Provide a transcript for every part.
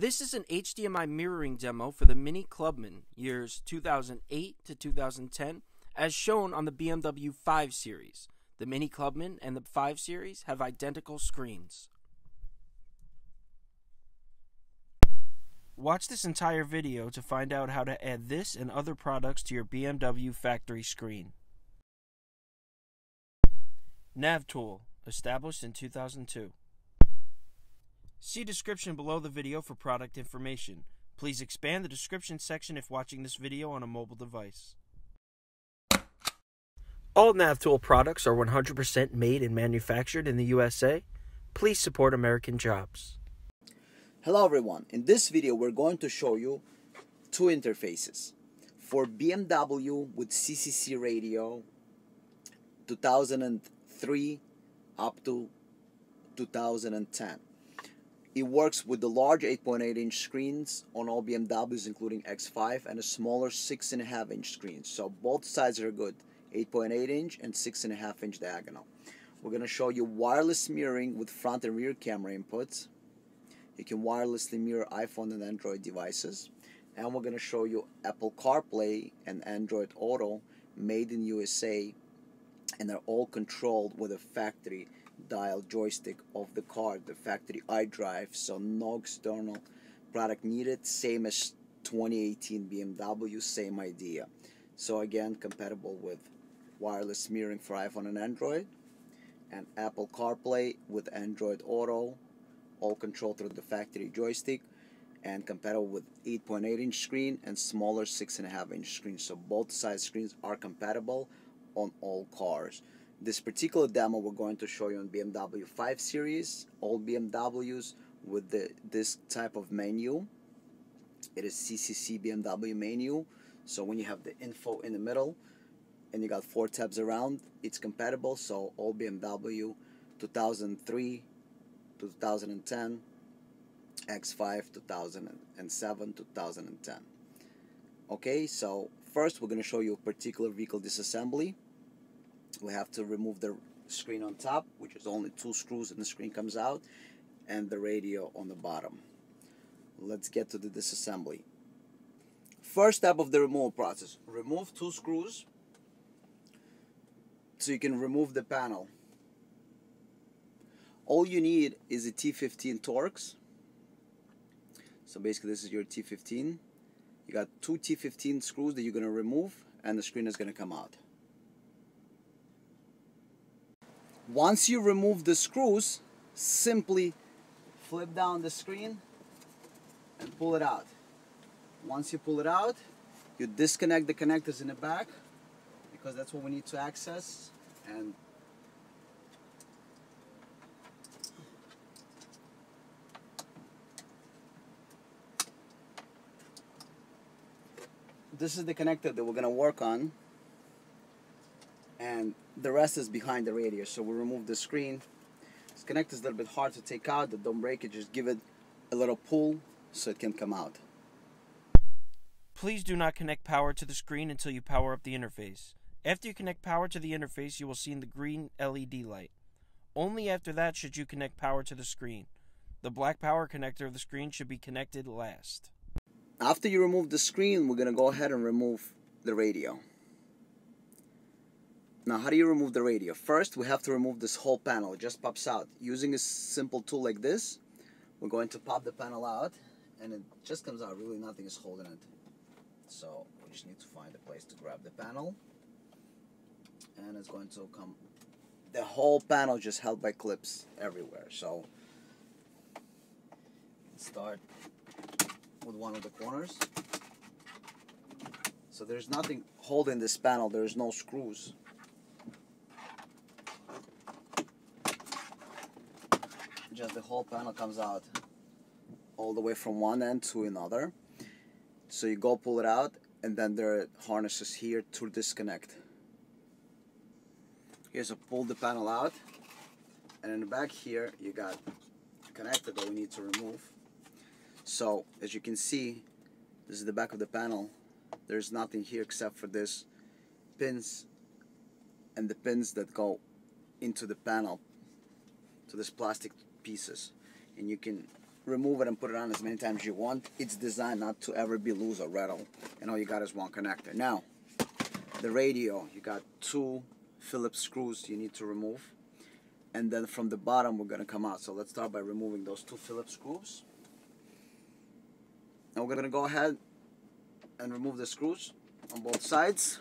This is an HDMI mirroring demo for the Mini Clubman years 2008 to 2010 as shown on the BMW 5 Series. The Mini Clubman and the 5 Series have identical screens. Watch this entire video to find out how to add this and other products to your BMW factory screen. NavTool, established in 2002. See description below the video for product information. Please expand the description section if watching this video on a mobile device. All NavTool products are 100% made and manufactured in the USA. Please support American jobs. Hello everyone, in this video we're going to show you two interfaces for BMW with CCC radio 2003 up to 2010. It works with the large 8.8-inch screens on all BMWs including X5 and a smaller 6.5-inch screen, so both sides are good, 8.8-inch and 6.5-inch diagonal. We're going to show you wireless mirroring with front and rear camera inputs. You can wirelessly mirror iPhone and Android devices. And we're going to show you Apple CarPlay and Android Auto made in USA, and they're all controlled with a factory dial joystick of the car, the factory iDrive, so no external product needed, same as 2018 BMW, same idea. So again, compatible with wireless mirroring for iPhone and Android, and Apple CarPlay with Android Auto, all controlled through the factory joystick, and compatible with 8.8-inch screen and smaller 6.5-inch screen. So both side screens are compatible on all cars. This particular demo we're going to show you on BMW 5 Series, all BMWs with this type of menu. It is CCC BMW menu. So when you have the info in the middle and you got 4 tabs around, it's compatible. So all BMW 2003 2010, X5 2007, 2010. Okay, so first we're going to show you a particular vehicle disassembly. We have to remove the screen on top, which is only 2 screws and the screen comes out, and the radio on the bottom. Let's get to the disassembly. First step of the removal process, remove 2 screws so you can remove the panel. All you need is a T15 Torx. So basically this is your T15. You got 2 T15 screws that you're going to remove, and the screen is going to come out. Once you remove the screws, simply flip down the screen and pull it out. Once you pull it out, you disconnect the connectors in the back, because that's what we need to access, and this is the connector that we're going to work on, and the rest is behind the radio. So we remove the screen. This connector is a little bit hard to take out, but don't break it, just give it a little pull so it can come out. Please do not connect power to the screen until you power up the interface. After you connect power to the interface, you will see the green LED light. Only after that should you connect power to the screen. The black power connector of the screen should be connected last. After you remove the screen, we're going to go ahead and remove the radio. Now, how do you remove the radio? First, we have to remove this whole panel. It just pops out. Using a simple tool like this, we're going to pop the panel out, and it just comes out. Really, nothing is holding it. So we just need to find a place to grab the panel, and it's going to come. The whole panel just held by clips everywhere. So let's start with one of the corners. So there's nothing holding this panel. There's no screws. Just the whole panel comes out all the way from one end to another. So you go pull it out, and then there are harnesses here to disconnect. Here's a pull the panel out, and in the back here you got a connector that we need to remove. So as you can see, this is the back of the panel. There's nothing here except for this pins and the pins that go into the panel, to this plastic pieces, and you can remove it and put it on as many times as you want. It's designed not to ever be loose or rattle, and all you got is one connector. Now, the radio, you got 2 Phillips screws you need to remove, and then from the bottom we're going to come out. So let's start by removing those 2 Phillips screws. And we're going to go ahead and remove the screws on both sides.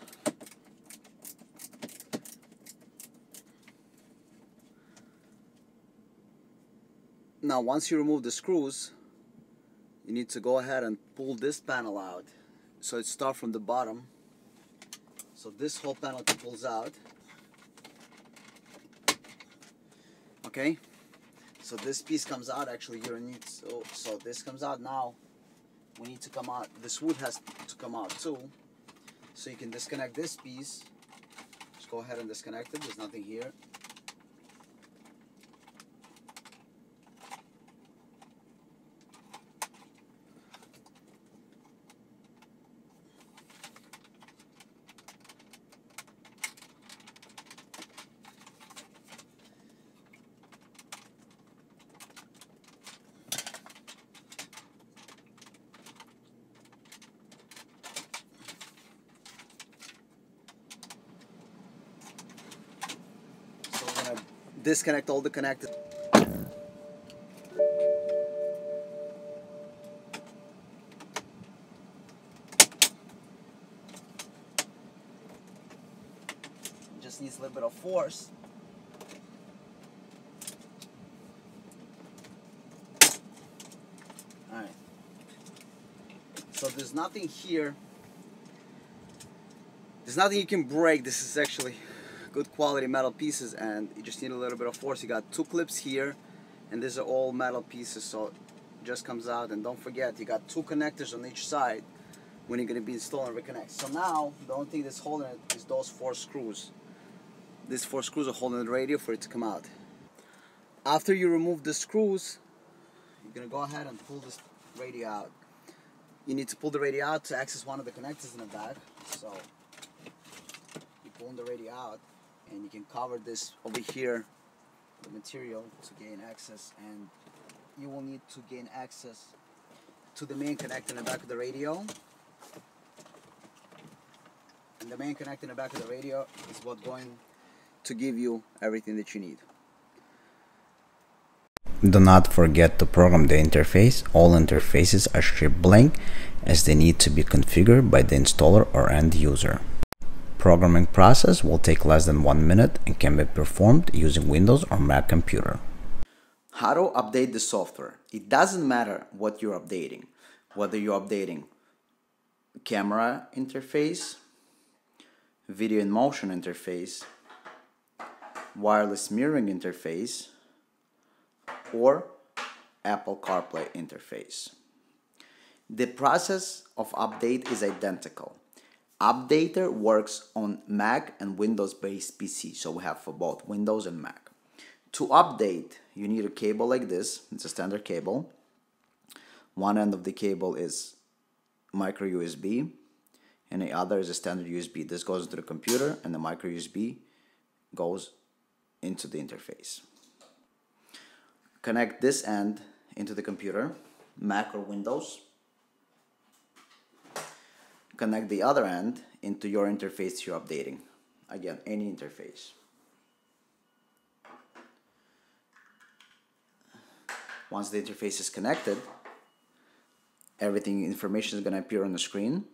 Now once you remove the screws, you need to go ahead and pull this panel out. So it starts from the bottom. So this whole panel pulls out. Okay, so this piece comes out. Actually, you don't need so this comes out. Now we need to come out. This wood has to come out too. So you can disconnect this piece. Just go ahead and disconnect it. There's nothing here. Disconnect all the connectors. Just needs a little bit of force. Alright. So there's nothing here. There's nothing you can break. This is actually good quality metal pieces, and you just need a little bit of force. You got 2 clips here, and these are all metal pieces, so it just comes out. And don't forget, you got 2 connectors on each side when you're going to be installing and reconnect. So now the only thing that's holding it is those 4 screws. These 4 screws are holding the radio for it to come out. After you remove the screws, you're going to go ahead and pull this radio out. You need to pull the radio out to access one of the connectors in the back. So you pull the radio out, and you can cover this over here, the material, to gain access. And you will need to gain access to the main connector in the back of the radio. And the main connector in the back of the radio is what's going to give you everything that you need. Do not forget to program the interface. All interfaces are shipped blank, as they need to be configured by the installer or end user. Programming process will take less than 1 minute and can be performed using Windows or Mac computer. How to update the software. It doesn't matter what you're updating, whether you're updating camera interface, video in motion interface, wireless mirroring interface, or Apple CarPlay interface. The process of update is identical. Updater works on Mac and Windows-based PC, so we have for both Windows and Mac. To update, you need a cable like this. It's a standard cable. One end of the cable is micro USB, and the other is a standard USB. This goes to the computer, and the micro USB goes into the interface. Connect this end into the computer, Mac or Windows. Connect the other end into your interface you're updating. Again, any interface. Once the interface is connected, information is going to appear on the screen,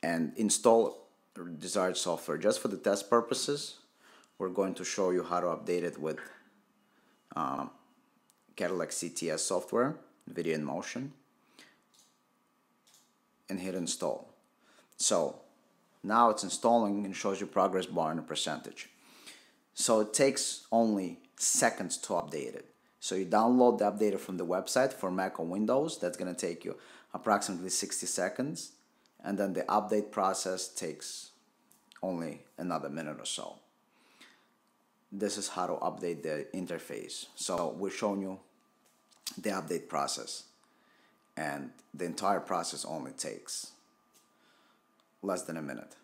and install desired software. Just for the test purposes, we're going to show you how to update it with Cadillac CTS software, video in motion, and hit install. So now it's installing and shows you progress bar and a percentage. So it takes only seconds to update it. So you download the updater from the website for Mac or Windows. That's going to take you approximately 60 seconds. And then the update process takes only another minute or so. This is how to update the interface. So we're showing you the update process. And the entire process only takes less than a minute.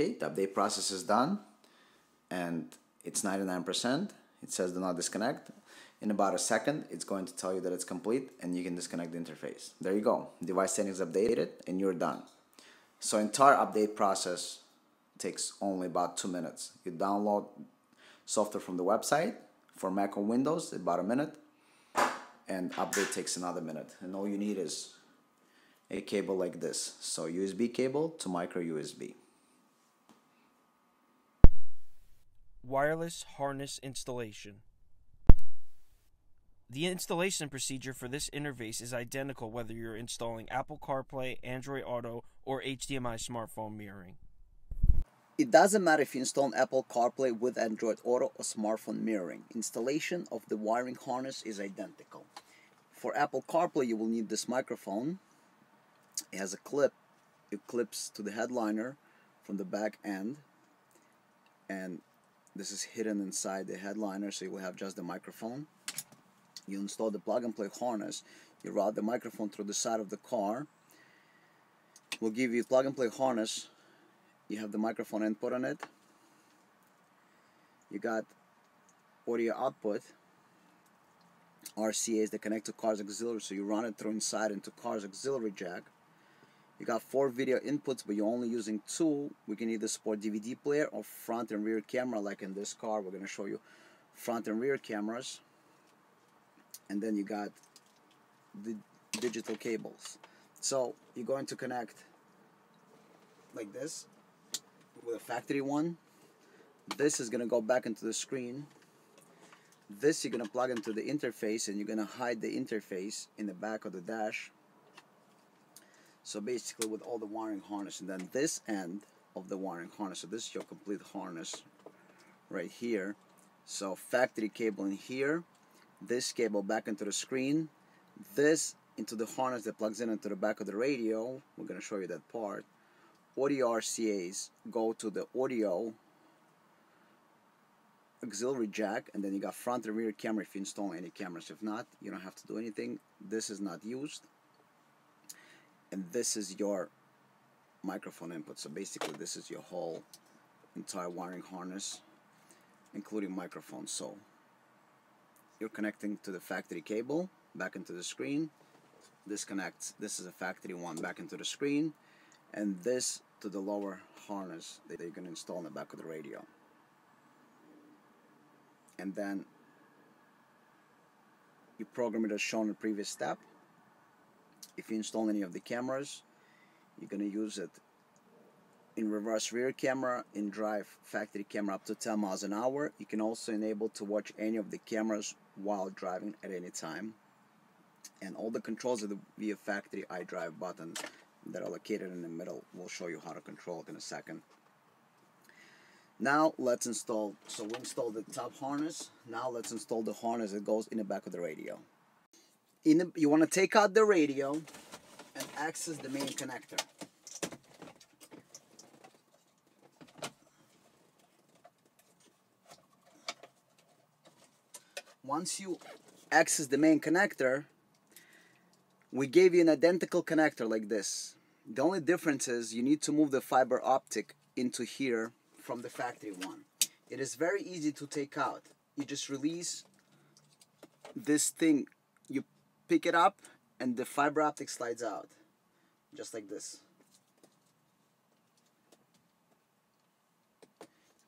Okay, the update process is done and it's 99%. It says do not disconnect. In about a second, it's going to tell you that it's complete and you can disconnect the interface. There you go. Device settings updated and you're done. So entire update process takes only about 2 minutes. You download software from the website. For Mac or Windows, about a minute. And update takes another minute. And all you need is a cable like this. So USB cable to micro USB. Wireless harness installation. The installation procedure for this interface is identical whether you're installing Apple CarPlay, Android Auto, or HDMI smartphone mirroring. It doesn't matter if you install an Apple CarPlay with Android Auto or smartphone mirroring. Installation of the wiring harness is identical. For Apple CarPlay, you will need this microphone. It has a clip. It clips to the headliner from the back end. And this is hidden inside the headliner, so you will have just the microphone. You install the plug-and-play harness. You route the microphone through the side of the car. We'll give you plug-and-play harness. You have the microphone input on it. You got audio output. RCAs that connect to car's auxiliary, so you run it through inside into car's auxiliary jack. You got 4 video inputs, but you're only using 2. We can either support DVD player or front and rear camera, like in this car. We're going to show you front and rear cameras. And then you got the digital cables. So you're going to connect like this with a factory one. This is going to go back into the screen. This you're going to plug into the interface, and you're going to hide the interface in the back of the dash. So basically with all the wiring harness, and then this end of the wiring harness. So this is your complete harness right here. So factory cable in here. This cable back into the screen, this into the harness that plugs in into the back of the radio. We're going to show you that part. Audio RCAs go to the audio auxiliary jack, and then you got front and rear camera if you install any cameras. If not, you don't have to do anything. This is not used. And this is your microphone input. So basically this is your whole entire wiring harness, including microphone. So you're connecting to the factory cable back into the screen. This connects. This is a factory one back into the screen, and this to the lower harness that you're going to install in the back of the radio. And then you program it as shown in the previous step. If you install any of the cameras, you're going to use it in reverse rear camera, in drive factory camera up to 10 miles an hour. You can also enable to watch any of the cameras while driving at any time. And all the controls of the via factory iDrive button that are located in the middle. We'll show you how to control it in a second. Now let's install, so we installed the top harness. Now let's install the harness that goes in the back of the radio. You want to take out the radio and access the main connector. Once you access the main connector, we gave you an identical connector like this. The only difference is you need to move the fiber optic into here from the factory one. It is very easy to take out. You just release this thing, you pick it up, and the fiber optic slides out, just like this.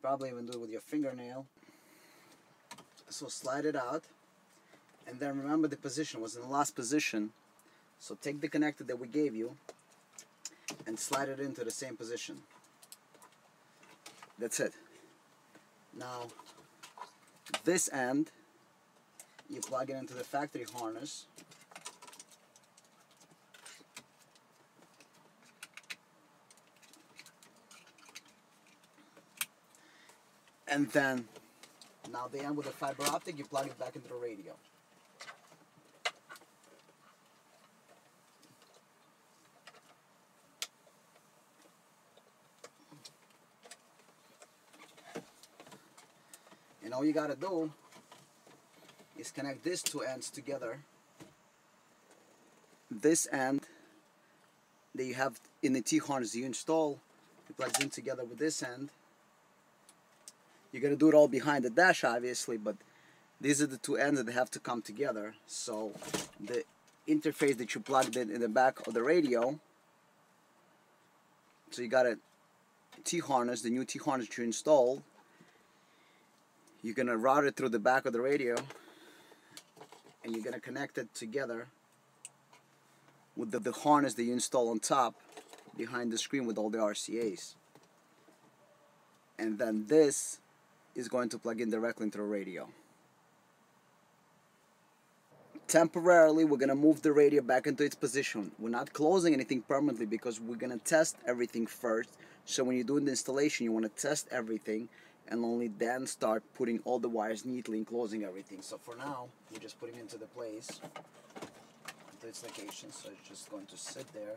Probably even do it with your fingernail. So slide it out, and then remember the position was in the last position. So take the connector that we gave you and slide it into the same position. That's it. Now this end, you plug it into the factory harness. And then, now the end with the fiber optic, you plug it back into the radio. And all you gotta do is connect these two ends together. This end that you have in the T-harness you install It plugs in together with this end. You're going to do it all behind the dash, obviously, but these are the two ends that have to come together. So the interface that you plugged in the back of the radio, so you got a T-harness, the new T-harness that you installed, you're going to route it through the back of the radio, and you're going to connect it together with the harness that you install on top behind the screen with all the RCAs. And then this is going to plug in directly into the radio. Temporarily, we're going to move the radio back into its position. We're not closing anything permanently because we're going to test everything first. So when you're doing the installation, you want to test everything and only then start putting all the wires neatly and closing everything. So for now, we're just putting it into the place, into its location. So it's just going to sit there.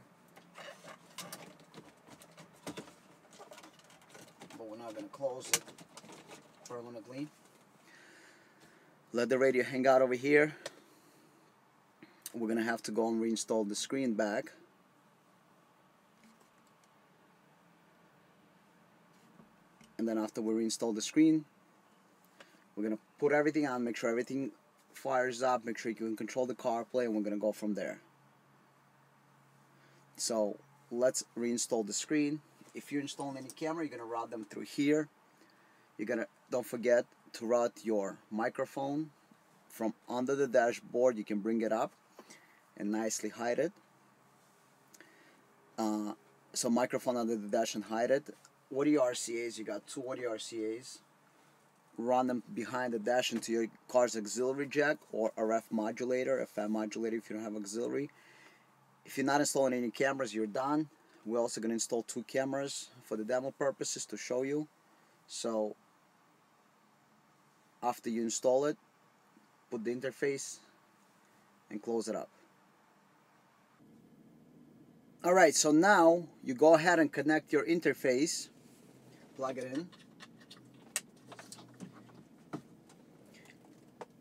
But we're not going to close it permanently. Let the radio hang out over here. We're going to have to go and reinstall the screen back. And then after we reinstall the screen, we're going to put everything on, make sure everything fires up, make sure you can control the CarPlay, and we're going to go from there. So let's reinstall the screen. If you're installing any camera, you're going to route them through here. You're going to, don't forget to route your microphone from under the dashboard. You can bring it up and nicely hide it. So microphone under the dash and hide it. Audio RCAs, you got two audio RCAs. Run them behind the dash into your car's auxiliary jack or a ref modulator, FM modulator if you don't have auxiliary. If you're not installing any cameras, you're done. We're also going to install two cameras for the demo purposes to show you. So after you install it, put the interface and close it up. Alright, so now you go ahead and connect your interface, plug it in.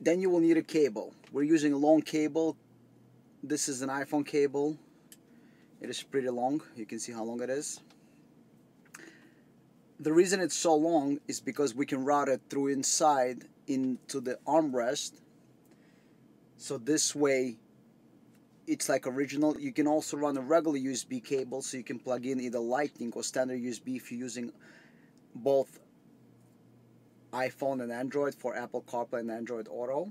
Then you will need a cable. We're using a long cable. This is an iPhone cable. It is pretty long. You can see how long it is. The reason it's so long is because we can route it through inside into the armrest. So this way it's like original. You can also run a regular USB cable, so you can plug in either Lightning or standard USB if you're using both iPhone and Android for Apple CarPlay and Android Auto.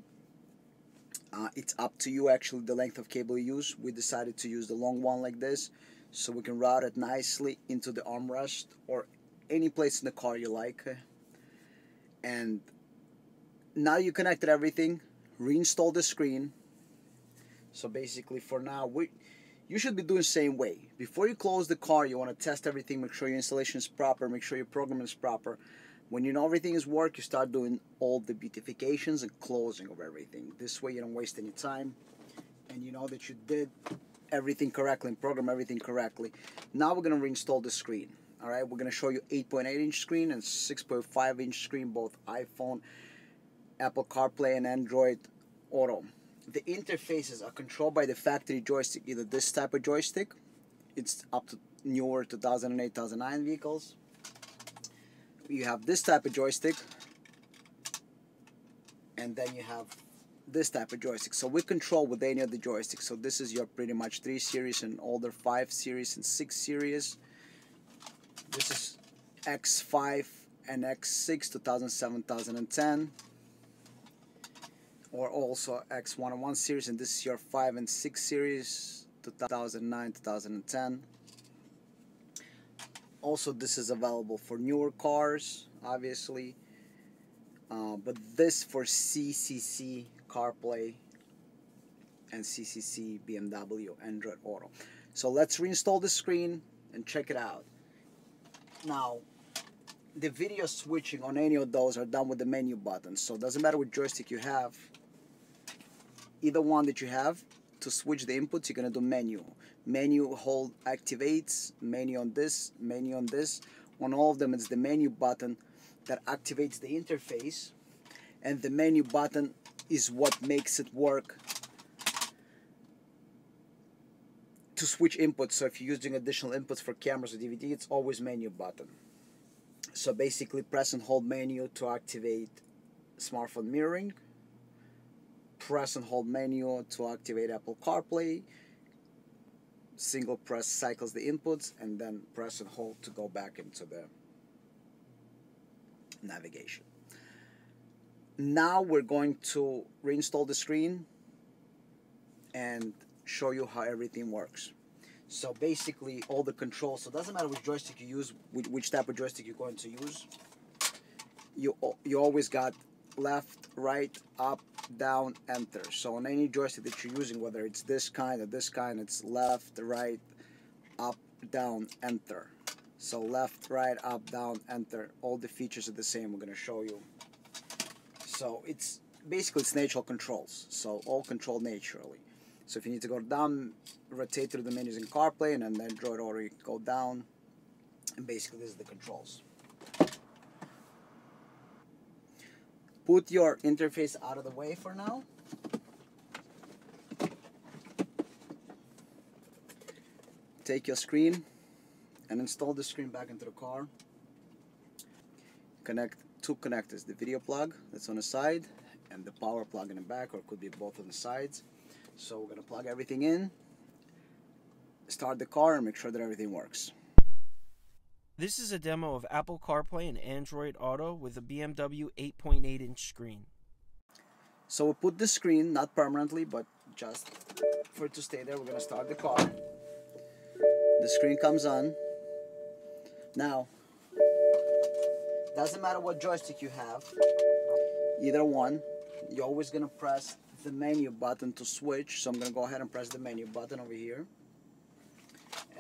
It's up to you actually the length of cable you use. We decided to use the long one like this so we can route it nicely into the armrest or any place in the car you like. And now you connected everything. Reinstall the screen. So basically for now, you should be doing the same way. Before you close the car, you want to test everything, make sure your installation is proper, make sure your program is proper. When you know everything is work, you start doing all the beautifications and closing of everything. This way you don't waste any time and you know that you did everything correctly and program everything correctly. Now we're going to reinstall the screen. Alright, we're going to show you 8.8-inch screen and 6.5-inch screen, both iPhone, Apple CarPlay and Android Auto. The interfaces are controlled by the factory joystick, either this type of joystick, it's up to newer 2008, 2009 vehicles. You have this type of joystick, and then you have this type of joystick. So we control with any of the joysticks. So this is your pretty much 3 series and older 5 series and 6 series. This is X5 and X6 2007, 2010. Or also X101 series, and this is your 5 and 6 series 2009, 2010. Also, this is available for newer cars, obviously, but this for CCC CarPlay and CCC BMW Android Auto. So let's reinstall the screen and check it out. Now, the video switching on any of those are done with the menu buttons, so it doesn't matter what joystick you have. Either one that you have, to switch the inputs, you're going to do menu. Menu hold activates, menu on this, menu on this. On all of them, it's the menu button that activates the interface. And the menu button is what makes it work to switch inputs. So if you're using additional inputs for cameras or DVD, it's always menu button. So basically press and hold menu to activate smartphone mirroring, press and hold menu to activate Apple CarPlay, single press cycles the inputs, and then press and hold to go back into the navigation. Now we're going to reinstall the screen and show you how everything works. So basically all the controls, so it doesn't matter which joystick you use, which type of joystick you're going to use, you always got left, right, up, down, enter. So on any joystick that you're using, whether it's this kind or this kind, it's left, right, up, down, enter. So left, right, up, down, enter. All the features are the same. We're going to show you. So it's basically it's natural controls. So all controlled naturally. So if you need to go down, rotate through the menus in CarPlay, and then Android Auto, you go down. And basically this is the controls. Put your interface out of the way for now. Take your screen and install the screen back into the car. Connect two connectors, the video plug that's on the side and the power plug in the back, or it could be both on the sides. So we're going to plug everything in, start the car, and make sure that everything works. This is a demo of Apple CarPlay and Android Auto with a BMW 8.8-inch screen. So we put the screen, not permanently, but just for it to stay there. We're going to start the car. The screen comes on. Now, doesn't matter what joystick you have, either one, you're always going to press the menu button to switch. So I'm going to go ahead and press the menu button over here.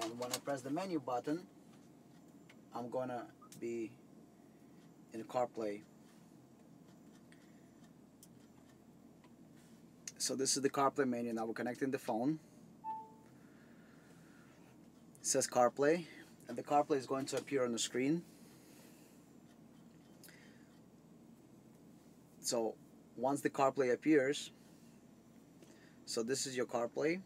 And when I press the menu button, I'm going to be in CarPlay. So this is the CarPlay menu. Now we're connecting the phone. It says CarPlay, and the CarPlay is going to appear on the screen. So once the CarPlay appears, so this is your CarPlay.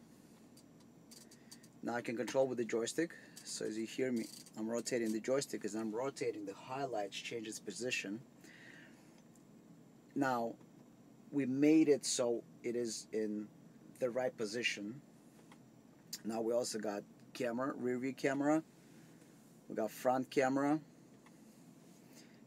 Now I can control with the joystick. So as you hear me, I'm rotating the joystick. As I'm rotating, the highlights change its position. Now we made it so it is in the right position. Now we also got camera, rear view camera, we got front camera, and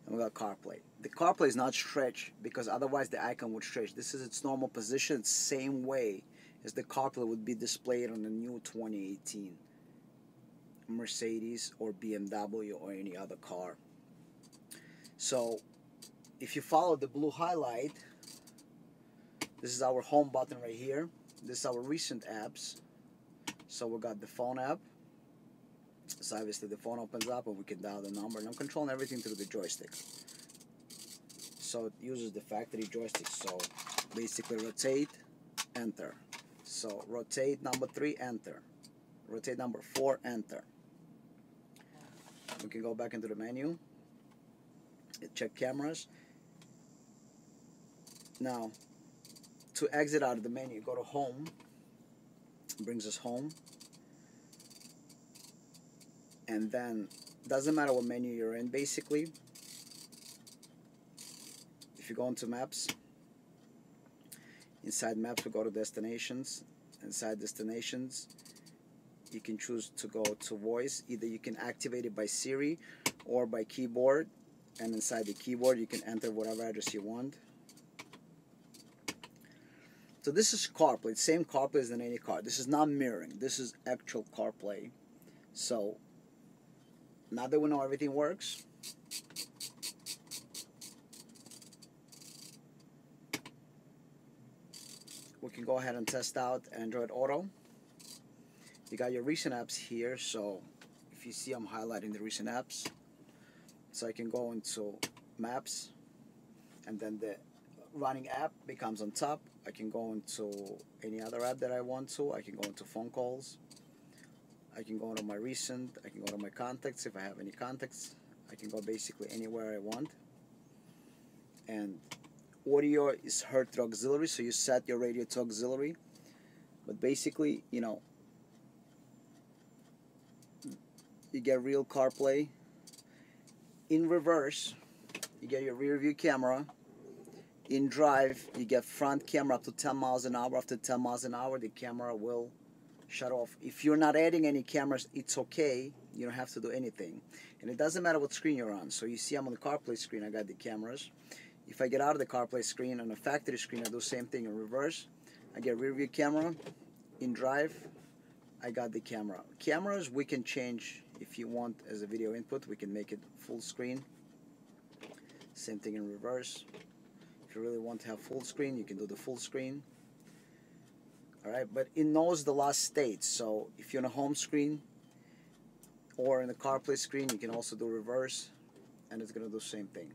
we got CarPlay. The CarPlay is not stretched because otherwise the icon would stretch. This is its normal position, same way as the CarPlay would be displayed on the new 2018 Mercedes or BMW or any other car. So if you follow the blue highlight, this is our home button right here. This is our recent apps. So we got the phone app. So obviously the phone opens up and we can dial the number, and I'm controlling everything through the joystick. So it uses the factory joystick. So basically rotate, enter. So rotate number 3, enter. Rotate number 4, enter. We can go back into the menu, check cameras. Now to exit out of the menu, go to home. Brings us home, and then doesn't matter what menu you're in. Basically, if you go into maps, inside maps we go to destinations. Inside destinations you can choose to go to voice. Either you can activate it by Siri or by keyboard, and inside the keyboard you can enter whatever address you want. So this is CarPlay, same CarPlay as in any car. This is not mirroring, this is actual CarPlay. So now that we know everything works, we can go ahead and test out Android Auto. You got your recent apps here, so if you see I'm highlighting the recent apps. So I can go into Maps, and then the running app becomes on top. I can go into any other app that I want to. I can go into phone calls. I can go into my recent. I can go to my contacts if I have any contacts. I can go basically anywhere I want. And audio is heard through auxiliary, so you set your radio to auxiliary. But basically, you know, you get real CarPlay. In reverse, you get your rear view camera. In drive, you get front camera up to 10 miles an hour. After 10 miles an hour, the camera will shut off. If you're not adding any cameras, it's okay. You don't have to do anything. And it doesn't matter what screen you're on. So you see I'm on the CarPlay screen, I got the cameras. If I get out of the CarPlay screen, on the factory screen, I do the same thing in reverse. I get rear view camera. In drive, I got the camera. Cameras we can change if you want as a video input. We can make it full screen. Same thing in reverse. If you really want to have full screen, you can do the full screen. Alright, but it knows the last state. So if you're on a home screen or in the CarPlay screen, you can also do reverse, and it's going to do the same thing.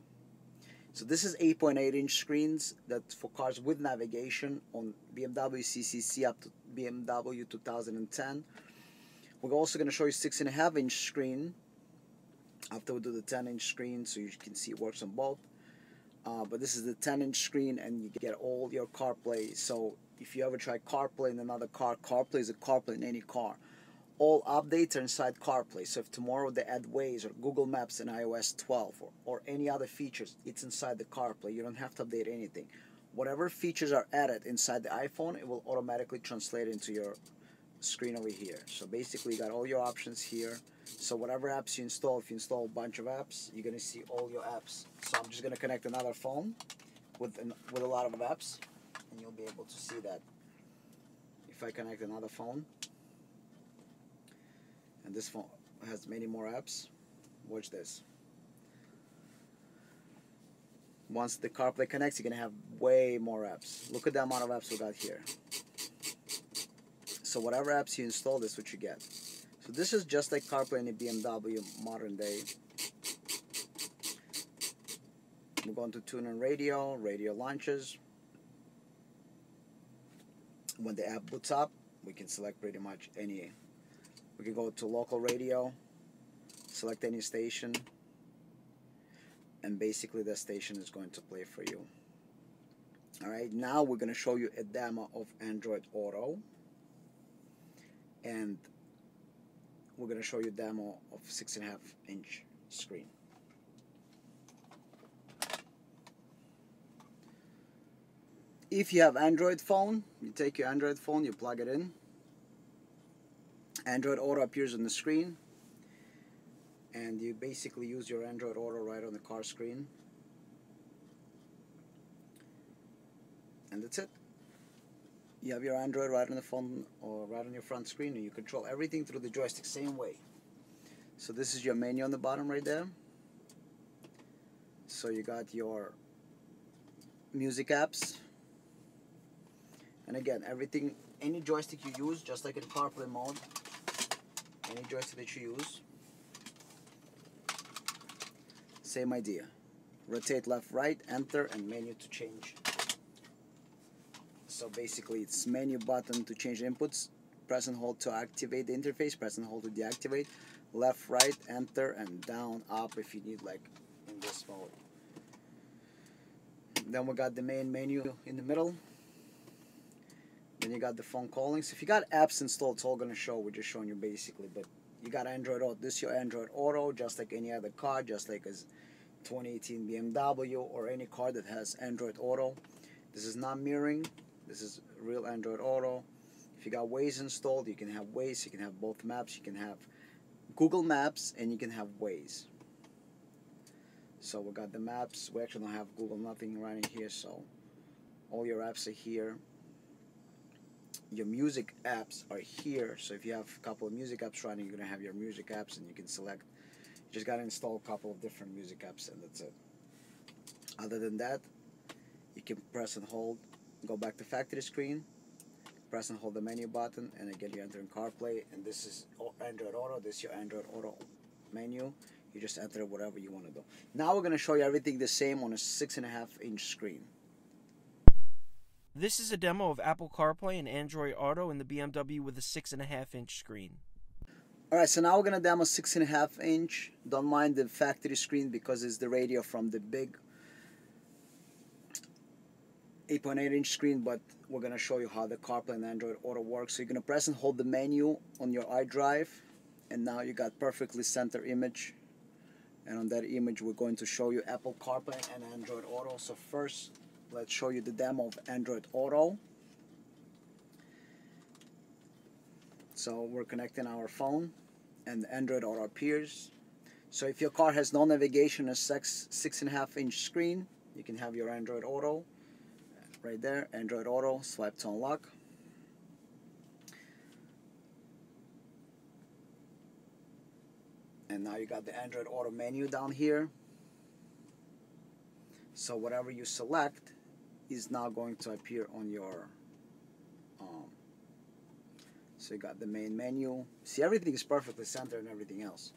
So this is 8.8-inch screens that's for cars with navigation on BMW CCC up to BMW 2010. We're also going to show you 6.5-inch screen after we do the 10-inch screen, so you can see it works on both. But this is the 10-inch screen, and you get all your CarPlay. So if you ever try CarPlay in another car, CarPlay is a CarPlay in any car. All updates are inside CarPlay. So if tomorrow they add Waze or Google Maps in iOS 12 or any other features, it's inside the CarPlay. You don't have to update anything. Whatever features are added inside the iPhone, it will automatically translate into your screen over here. So basically you got all your options here. So whatever apps you install, if you install a bunch of apps, you're going to see all your apps. So I'm just going to connect another phone with a lot of apps, and you'll be able to see that. If I connect another phone, and this phone has many more apps, watch this. Once the CarPlay connects, you're going to have way more apps. Look at the amount of apps we got here. So whatever apps you install, this is what you get. So this is just like CarPlay in the BMW modern day. We're going to tune in radio launches. When the app boots up, we can select pretty much any. We can go to local radio, select any station, and basically the station is going to play for you. Alright, now we're going to show you a demo of Android Auto, and we're going to show you a demo of 6.5-inch screen. If you have Android phone, you take your Android phone, you plug it in. Android Auto appears on the screen, and you basically use your Android Auto right on the car screen, and that's it. You have your Android right on the phone or right on your front screen, and you control everything through the joystick, same way. So this is your menu on the bottom right there. So you got your music apps, and again, everything, any joystick you use, just like in CarPlay mode, any joystick that you use, same idea. Rotate left, right, enter, and menu to change. So basically it's menu button to change inputs, press and hold to activate the interface, press and hold to deactivate, left, right, enter, and down, up if you need, like in this mode. Then we got the main menu in the middle. Then you got the phone calling. So if you got apps installed, it's all going to show. We're just showing you basically. But you got Android Auto. This is your Android Auto, just like any other car, just like as 2018 BMW or any car that has Android Auto. This is not mirroring. This is real Android Auto. If you got Waze installed, you can have Waze. You can have both maps. You can have Google Maps, and you can have Waze. So we got the maps. We actually don't have Google nothing running here, so all your apps are here. Your music apps are here, so if you have a couple of music apps running, you're going to have your music apps, and you can select. You just got to install a couple of different music apps, and that's it. Other than that, you can press and hold, go back to factory screen, press and hold the menu button, and again you enter in CarPlay, and this is Android Auto. This is your Android Auto menu. You just enter whatever you want to do. Now we're going to show you everything the same on a 6.5-inch screen. This is a demo of Apple CarPlay and Android Auto in the BMW with a 6.5-inch screen. Alright, so now we're going to demo 6.5-inch. Don't mind the factory screen because it's the radio from the big 8.8-inch screen, but we're going to show you how the CarPlay and Android Auto works. So you're going to press and hold the menu on your iDrive, and now you got perfectly center image, and on that image we're going to show you Apple CarPlay and Android Auto. So first let's show you the demo of Android Auto. So we're connecting our phone and Android Auto appears. So if your car has no navigation, a 6.5-inch screen, you can have your Android Auto right there. Android Auto, swipe to unlock. And now you got the Android Auto menu down here. So whatever you select is now going to appear on your so you got the main menu. See, everything is perfectly centered and everything else.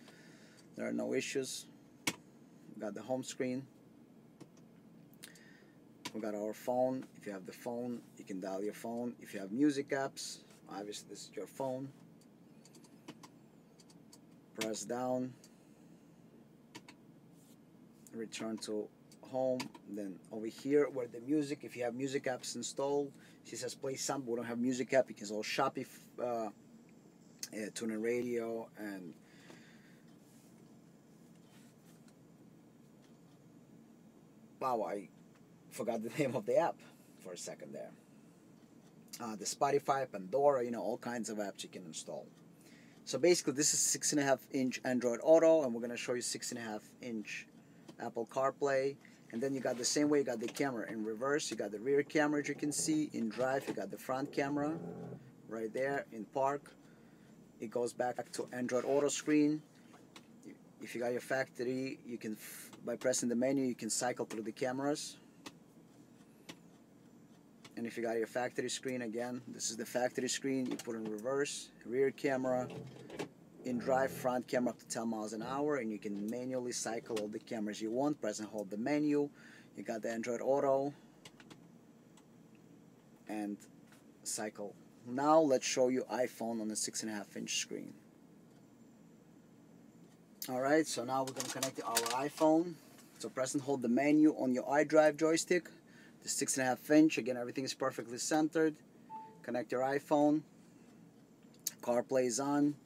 There are no issues. We got the home screen. We got our phone. If you have the phone, you can dial your phone. If you have music apps, obviously this is your phone. Press down. Return to home. Then over here where the music, if you have music apps installed, she says play some, but we don't have music app. You can install Shopee, tune in radio, and wow, I forgot the name of the app for a second there. The Spotify, Pandora, you know, all kinds of apps you can install. So basically this is 6.5-inch Android Auto, and we're going to show you 6.5-inch Apple CarPlay. And then you got the same way, you got the camera in reverse, you got the rear camera, as you can see. In drive, you got the front camera right there. In park, it goes back to Android Auto screen. If you got your factory, you can, by pressing the menu, you can cycle through the cameras. And if you got your factory screen, again, this is the factory screen, you put in reverse, rear camera, in drive, front camera up to 10 miles an hour, and you can manually cycle all the cameras you want. Press and hold the menu. You got the Android Auto and cycle. Now let's show you iPhone on the 6.5-inch screen. Alright, so now we're going to connect our iPhone. So press and hold the menu on your iDrive joystick. The 6.5-inch, again, everything is perfectly centered. Connect your iPhone. CarPlay is on.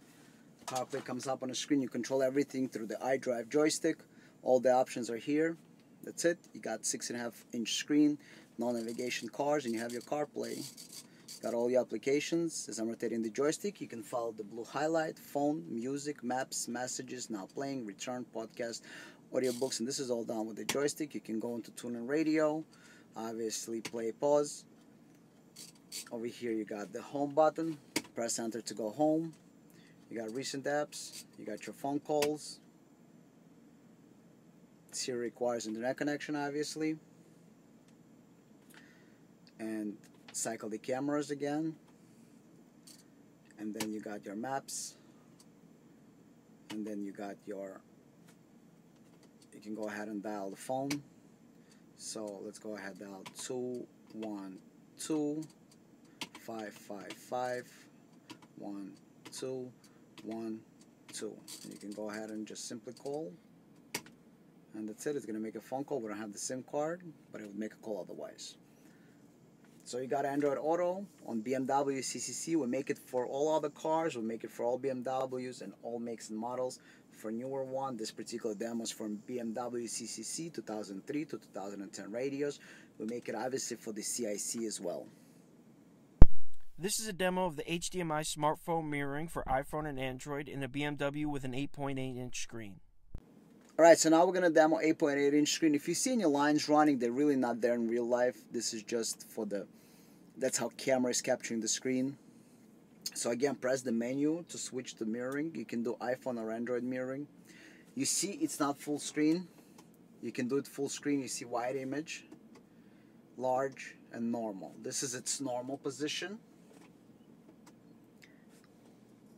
CarPlay comes up on the screen. You control everything through the iDrive joystick. All the options are here. That's it. You got 6.5-inch screen, no navigation cars, and you have your CarPlay. Got all your applications. As I'm rotating the joystick, you can follow the blue highlight, phone, music, maps, messages, now playing, return, podcast, audiobooks, and this is all done with the joystick. You can go into tune in radio, obviously play, pause. Over here you got the home button. Press enter to go home. You got recent apps. You got your phone calls. This here requires internet connection, obviously. And cycle the cameras again. And then you got your maps. And then you got your, you can go ahead and dial the phone. So let's go ahead and dial 212-555-1212. And you can go ahead and just simply call, and that's it. It's going to make a phone call. We don't have the SIM card, but it would make a call otherwise. So you got Android Auto on BMW CCC. We make it for all other cars. We make it for all BMWs and all makes and models. For newer one, this particular demo is from BMW CCC 2003 to 2010 radios. We make it obviously for the CIC as well. This is a demo of the HDMI smartphone mirroring for iPhone and Android in a BMW with an 8.8-inch screen. Alright, so now we're going to demo 8.8-inch screen. If you see any lines running, they're really not there in real life. This is just for the, that's how camera is capturing the screen. So again, press the menu to switch to mirroring. You can do iPhone or Android mirroring. You see it's not full screen. You can do it full screen. You see wide image, large, and normal. This is its normal position.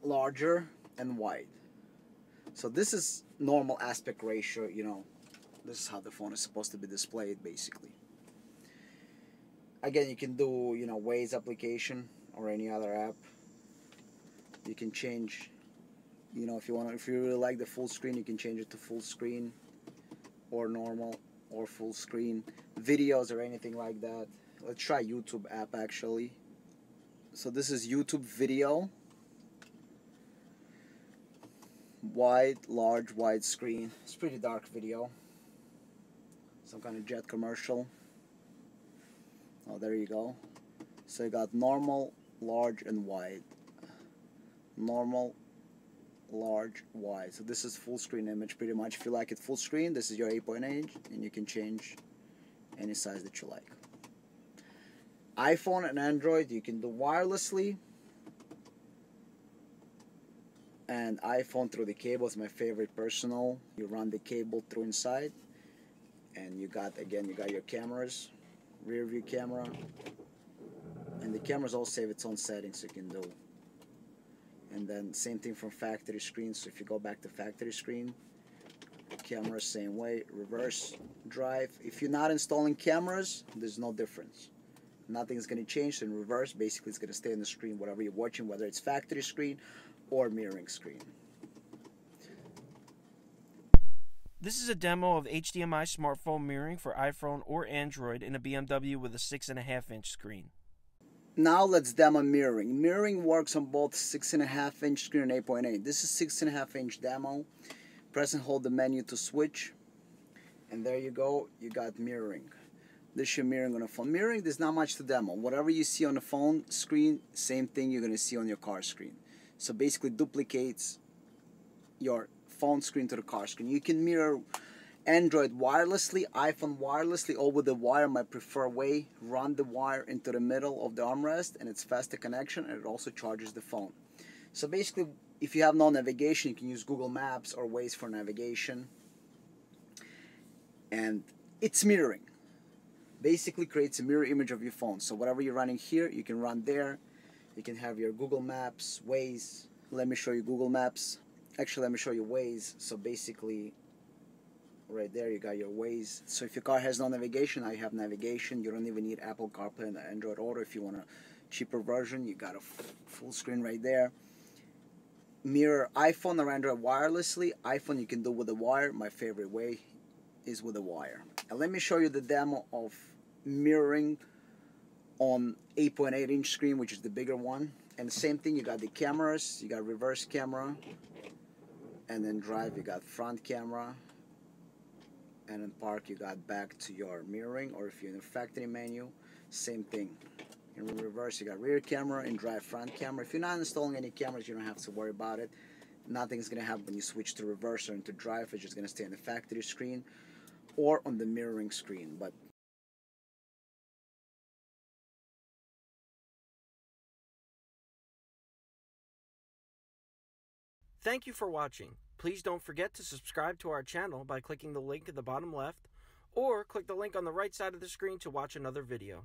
Larger and wide. So this is normal aspect ratio, you know. This is how the phone is supposed to be displayed, basically. Again, you can do, you know, Waze application or any other app. You can change, you know, if you really like the full screen, you can change it to full screen or normal or full screen. Videos or anything like that. Let's try YouTube app actually. So this is YouTube video. wide, large, wide screen. It's pretty dark video. Some kind of jet commercial. Oh, there you go. So you got normal, large, and wide. Normal, large, wide. So this is full screen image pretty much. If you like it full screen, this is your 8.8, and you can change any size that you like. iPhone and Android you can do wirelessly, and iPhone through the cable is my favorite personal. You run the cable through inside, and you got your cameras, rear view camera, and the cameras all save its own settings you can do. And then same thing from factory screen. So if you go back to factory screen, camera same way, reverse drive. If you're not installing cameras, there's no difference. Nothing's going to change. So in reverse, basically it's going to stay on the screen, whatever you're watching, whether it's factory screen or mirroring screen. This is a demo of HDMI smartphone mirroring for iPhone or Android in a BMW with a 6.5-inch screen. Now let's demo mirroring. Mirroring works on both 6.5-inch screen and 8.8. This is 6.5-inch demo. Press and hold the menu to switch, and there you go. You got mirroring. This is your mirroring on a phone. Mirroring, there's not much to demo. Whatever you see on the phone screen, same thing you're going to see on your car screen. So basically duplicates your phone screen to the car screen. You can mirror Android wirelessly, iPhone wirelessly, or with the wire, my preferred way. Run the wire into the middle of the armrest, and it's faster connection, and it also charges the phone. So basically, if you have no navigation, you can use Google Maps or Waze for navigation. And it's mirroring. Basically creates a mirror image of your phone. So whatever you're running here, you can run there. You can have your Google Maps, Waze. Let me show you Google Maps. Actually, let me show you Waze. So basically, right there you got your Waze. So if your car has no navigation, I have navigation. You don't even need Apple CarPlay and Android Auto. If you want a cheaper version, you got a full screen right there. Mirror iPhone or Android wirelessly. iPhone you can do with a wire. My favorite way is with a wire. And let me show you the demo of mirroring on 8.8-inch screen, which is the bigger one. And the same thing, you got the cameras, you got reverse camera, and then drive you got front camera, and in park you got back to your mirroring, or if you're in the factory menu, same thing. In reverse you got rear camera, in drive front camera. If you're not installing any cameras, you don't have to worry about it. Nothing's going to happen when you switch to reverse or into drive. It's just going to stay on the factory screen or on the mirroring screen. But Thank you for watching. Please don't forget to subscribe to our channel by clicking the link at the bottom left, or click the link on the right side of the screen to watch another video.